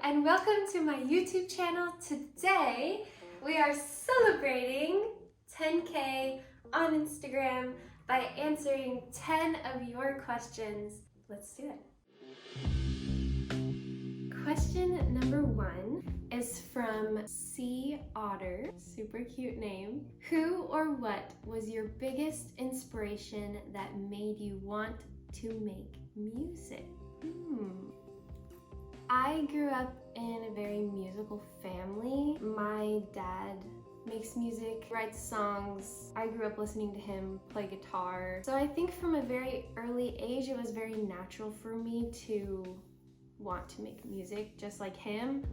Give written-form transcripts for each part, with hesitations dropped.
and welcome to my YouTube channel. Today we are celebrating 10K on Instagram by answering 10 of your questions. Let's do it. Question number 1 is from C. Otter, super cute name. Who or what was your biggest inspiration that made you want to make music? I grew up in a very musical family. My dad makes music, writes songs. I grew up listening to him play guitar. So I think from a very early age, it was very natural for me to want to make music just like him.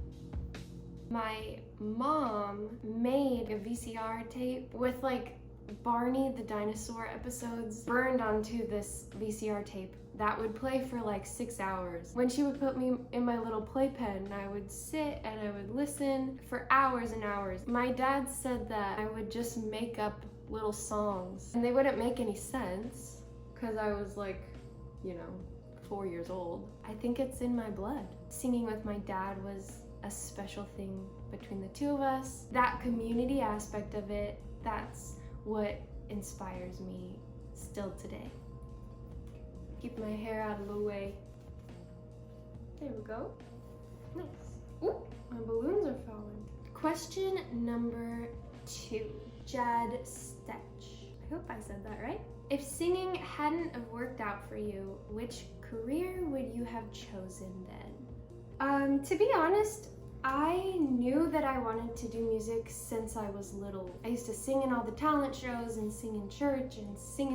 My mom made a VCR tape with like Barney the dinosaur episodes burned onto this VCR tape that would play for like 6 hours. When she would put me in my little playpen, I would sit and I would listen for hours and hours. My dad said that I would just make up little songs and they wouldn't make any sense because I was like, 4 years old. I think it's in my blood. Singing with my dad was a special thing between the two of us. That community aspect of it, that's what inspires me still today. Keep my hair out of the way. There we go. Nice. Ooh, my balloons are falling. Question number 2. Jad Stetch. I hope I said that right. If singing hadn't have worked out for you, which career would you have chosen then? To be honest, I knew that I wanted to do music since I was little. I used to sing in all the talent shows and sing in church and sing.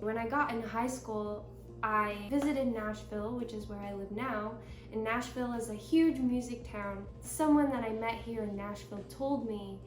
When I got into high school, I visited Nashville, which is where I live now, and Nashville is a huge music town. Someone that I met here in Nashville told me,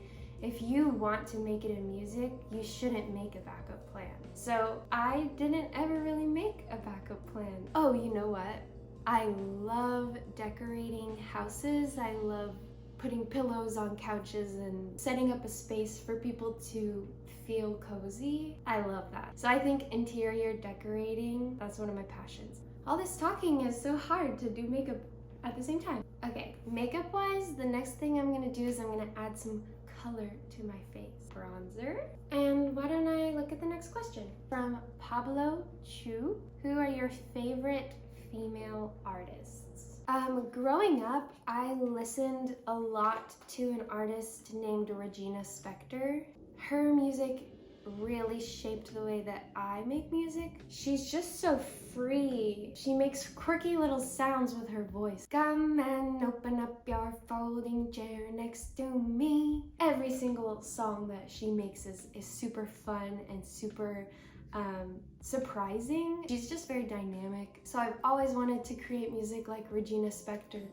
if you want to make it in music, you shouldn't make a backup plan. So I didn't ever really make a backup plan. Oh, you know what? I love decorating houses. I love putting pillows on couches and setting up a space for people to feel cozy. I love that. So I think interior decorating, that's one of my passions. All this talking is so hard to do makeup at the same time. Okay, makeup wise, the next thing I'm gonna do is I'm gonna add some color to my face. Bronzer. And why don't I look at the next question? From Pablo Chu, who are your favorite female artists? Growing up, I listened a lot to an artist named Regina Spektor. Her music really shaped the way that I make music. She's just so free. She makes quirky little sounds with her voice. Come and open up your folding chair next to me. Every single song that she makes is super fun and super surprising. She's just very dynamic. So I've always wanted to create music like Regina Spektor.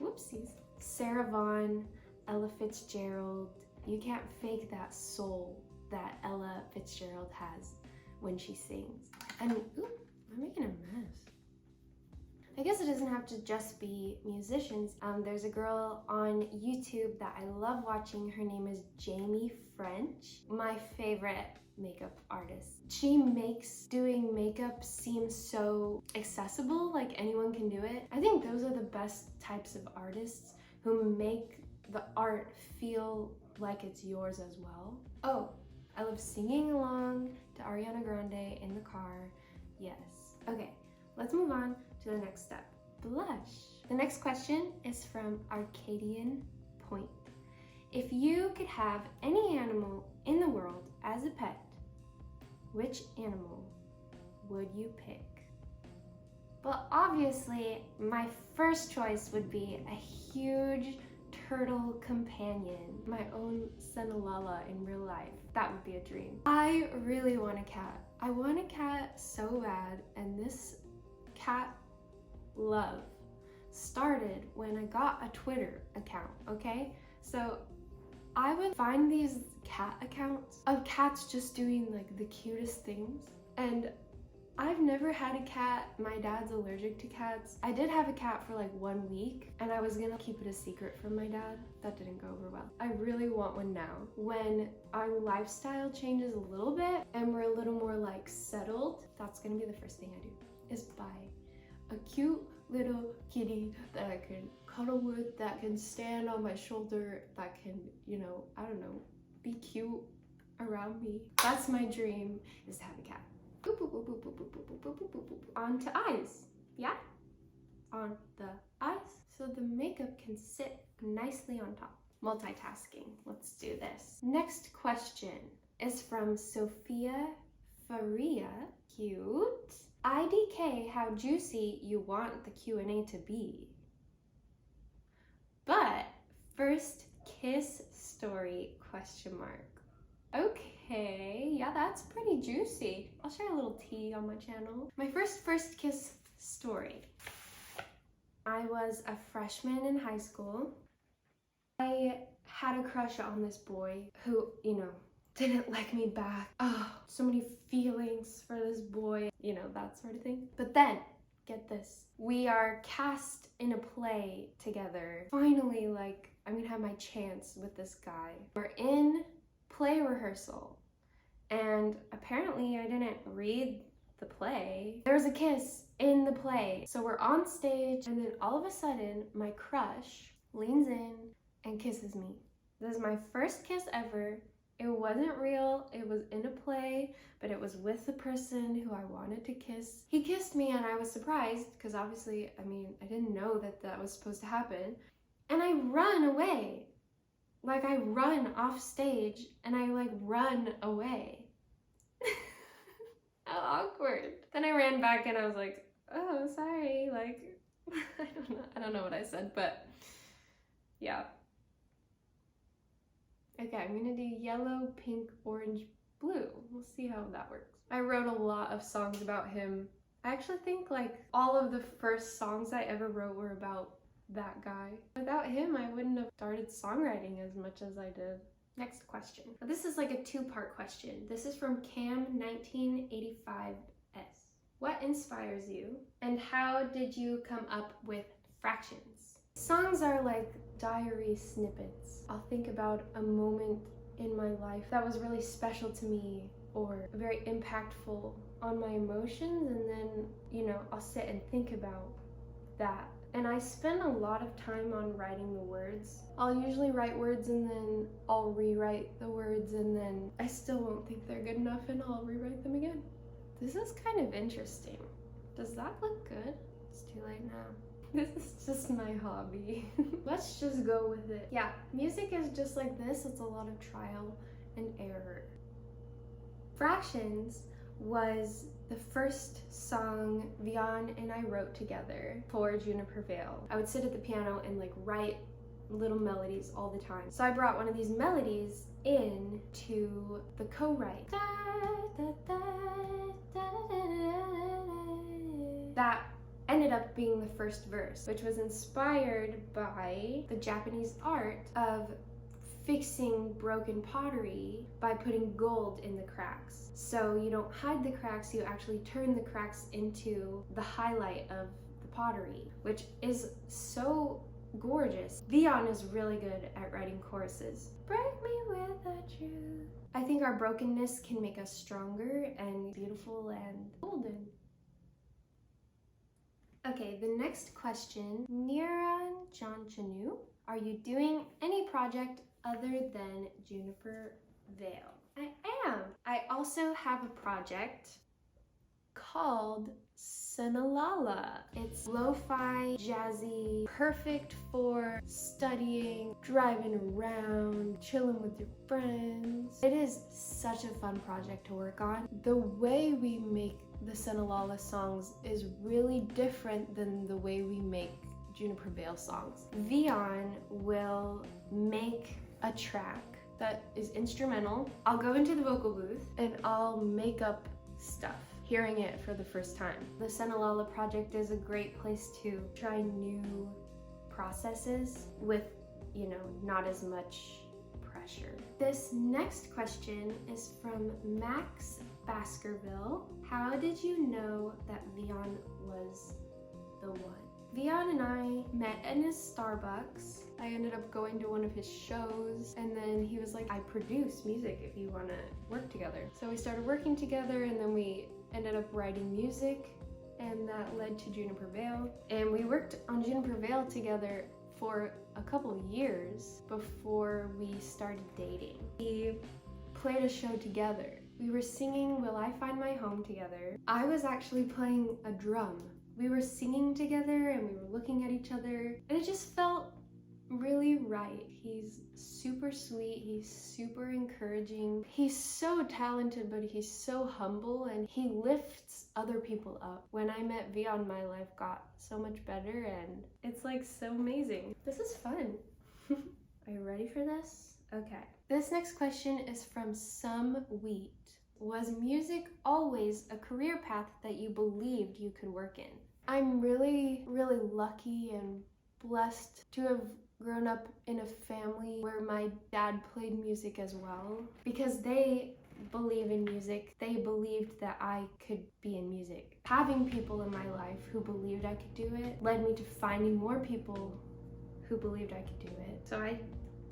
Whoopsies. Sarah Vaughan, Ella Fitzgerald. You can't fake that soul that Ella Fitzgerald has when she sings. And ooh, I'm making a mess. I guess it doesn't have to just be musicians. There's a girl on YouTube that I love watching. Her name is Jamie French. My favorite makeup artist. She makes doing makeup seem so accessible, like anyone can do it. I think those are the best types of artists who make the art feel like it's yours as well. Oh, I love singing along to Ariana Grande in the car. Yes. Okay, let's move on to the next step. Blush. The next question is from Arcadian Point. If you could have any animal in the world as a pet, which animal would you pick? Well, obviously, my first choice would be a huge turtle companion, my own Senalala in real life. That would be a dream. I really want a cat. I want a cat so bad, and this cat love started when I got a Twitter account, okay? So I would find these cat accounts of cats just doing like the cutest things, and I've never had a cat. My dad's allergic to cats. I did have a cat for like 1 week and I was gonna keep it a secret from my dad. That didn't go over well. I really want one now. When our lifestyle changes a little bit and we're a little more like settled, that's gonna be the first thing I do, is buy a cute little kitty that I can cuddle with, that can stand on my shoulder, that can, you know, I don't know, be cute around me. That's my dream, is to have a cat. Boop, boop, boop, boop, boop, boop, boop, boop, boop, boop, boop. On to eyes. Yeah? On the eyes. So the makeup can sit nicely on top. Multitasking. Let's do this. Next question is from Sophia Faria. Cute. IDK how juicy you want the Q&A to be. But first kiss story, question mark. Okay, yeah, that's pretty juicy. I'll share a little tea on my channel. My first kiss story. I was a freshman in high school. I had a crush on this boy who, you know, didn't like me back. Oh, so many feelings for this boy, you know, that sort of thing. But then, get this, we are cast in a play together. Finally, like, I'm gonna have my chance with this guy. We're in play rehearsal, and apparently I didn't read the play. There was a kiss in the play. So we're on stage, and then all of a sudden, my crush leans in and kisses me. This is my first kiss ever. It wasn't real, it was in a play, but it was with the person who I wanted to kiss. He kissed me and I was surprised, because obviously, I mean, I didn't know that that was supposed to happen. And I run away. Like, I run off stage and I like run away. How awkward. Then I ran back and I was like, oh, sorry, like, I don't know what I said, but yeah. Okay, I'm gonna do yellow, pink, orange, blue. We'll see how that works. I wrote a lot of songs about him. I actually think like all of the first songs I ever wrote were about that guy. Without him, I wouldn't have started songwriting as much as I did. Next question. Now, this is like a two-part question. This is from Cam1985S. What inspires you, and how did you come up with fractions? Songs are like diary snippets. I'll think about a moment in my life that was really special to me or very impactful on my emotions, and then, you know, I'll sit and think about that. And I spend a lot of time on writing the words. I'll usually write words and then I'll rewrite the words, and then I still won't think they're good enough and I'll rewrite them again. This is kind of interesting. Does that look good? It's too late now. This is just my hobby. Let's just go with it. Yeah, music is just like this. It's a lot of trial and error. Fractions was the first song Vian and I wrote together for Juniper Veil. I would sit at the piano and like write little melodies all the time. So I brought one of these melodies in to the co-write. That ended up being the first verse, which was inspired by the Japanese art of fixing broken pottery by putting gold in the cracks. So you don't hide the cracks, you actually turn the cracks into the highlight of the pottery, which is so gorgeous. Vian is really good at writing choruses. Break me with the truth. I think our brokenness can make us stronger and beautiful and golden. Okay, the next question, Niran Janchanu. Are you doing any project other than Juniper Veil? I am. I also have a project called Sinalala. It's lo-fi, jazzy, perfect for studying, driving around, chilling with your friends. It is such a fun project to work on. The way we make the Sinalala songs is really different than the way we make Juniper Veil songs. Vian will make a track that is instrumental. I'll go into the vocal booth and I'll make up stuff, hearing it for the first time. The Sinalala project is a great place to try new processes with, you know, not as much pressure. This next question is from Max Baskerville. How did you know that Vian was the one? Vian and I met in his Starbucks. I ended up going to one of his shows, and then he was like, I produce music if you want to work together. So we started working together, and then we ended up writing music and that led to Juniper Veil. And we worked on Juniper Veil together for a couple of years before we started dating. We played a show together. We were singing Will I Find My Home together. I was actually playing a drum. We were singing together and we were looking at each other, and it just felt really right. He's super sweet, he's super encouraging, he's so talented, but he's so humble and he lifts other people up. When I met Vion, my life got so much better and it's like so amazing. This is fun. Are you ready for this? Okay. This next question is from Some Wheat. Was music always a career path that you believed you could work in? I'm really lucky and blessed to have grown up in a family where my dad played music as well, because they believe in music. They believed that I could be in music. Having people in my life who believed I could do it led me to finding more people who believed I could do it. So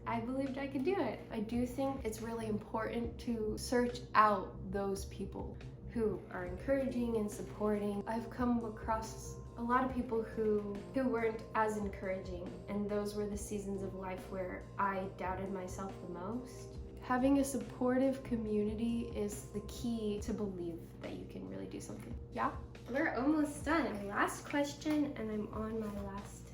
I believed I could do it. I do think it's really important to search out those people who are encouraging and supporting. I've come across a lot of people who weren't as encouraging, and those were the seasons of life where I doubted myself the most. Having a supportive community is the key to believe that you can really do something. Yeah, we're almost done. My last question, and I'm on my last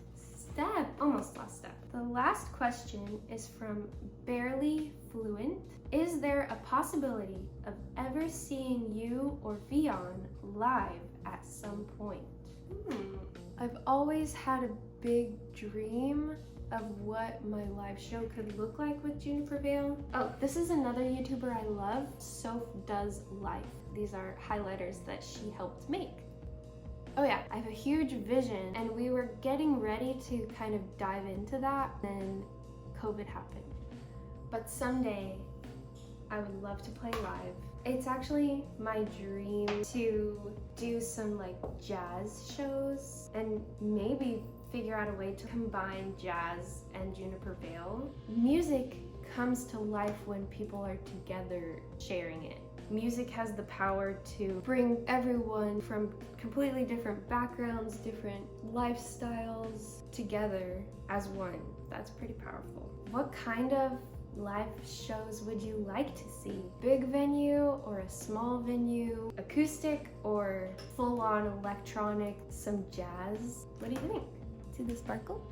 step, almost last step. The last question is from Barely Fluent. Is there a possibility of ever seeing you or Vion live at some point? I've always had a big dream of what my live show could look like with Juniper Veil. Oh, this is another YouTuber I love. Soph does life. These are highlighters that she helped make. Oh yeah, I have a huge vision, and we were getting ready to kind of dive into that, then COVID happened. But someday, I would love to play live. It's actually my dream to do some like jazz shows and maybe figure out a way to combine jazz and Juniper Veil. Music comes to life when people are together sharing it. Music has the power to bring everyone from completely different backgrounds, different lifestyles together as one. That's pretty powerful. What kind of live shows would you like to see? Big venue or a small venue? Acoustic or full-on electronic? Some jazz? What do you think? See the sparkle?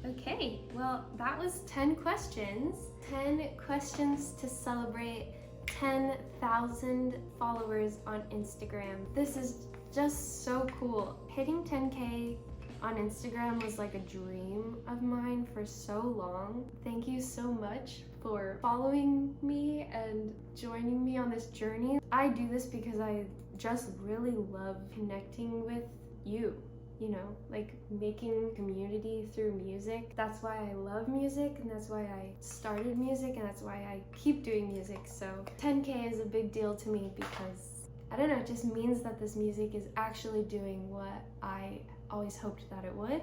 Okay, well that was 10 questions. 10 questions to celebrate 10,000 followers on Instagram. This is just so cool. Hitting 10K on Instagram was like a dream of mine for so long. Thank you so much for following me and joining me on this journey. I do this because I just really love connecting with you. You know, like making community through music. That's why I love music, and that's why I started music, and that's why I keep doing music. So 10K is a big deal to me because, I don't know, it just means that this music is actually doing what I always hoped that it would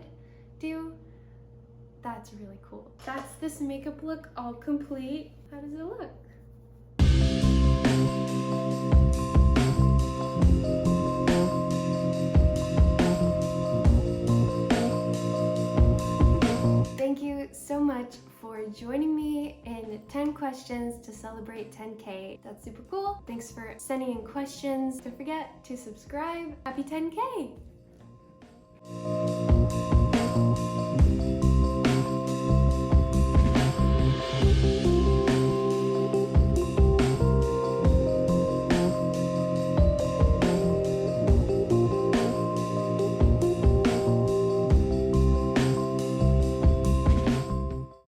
do. That's really cool. That's this makeup look all complete. How does it look? Thank you so much for joining me in 10 questions to celebrate 10K. That's super cool. Thanks for sending in questions. Don't forget to subscribe. Happy 10K!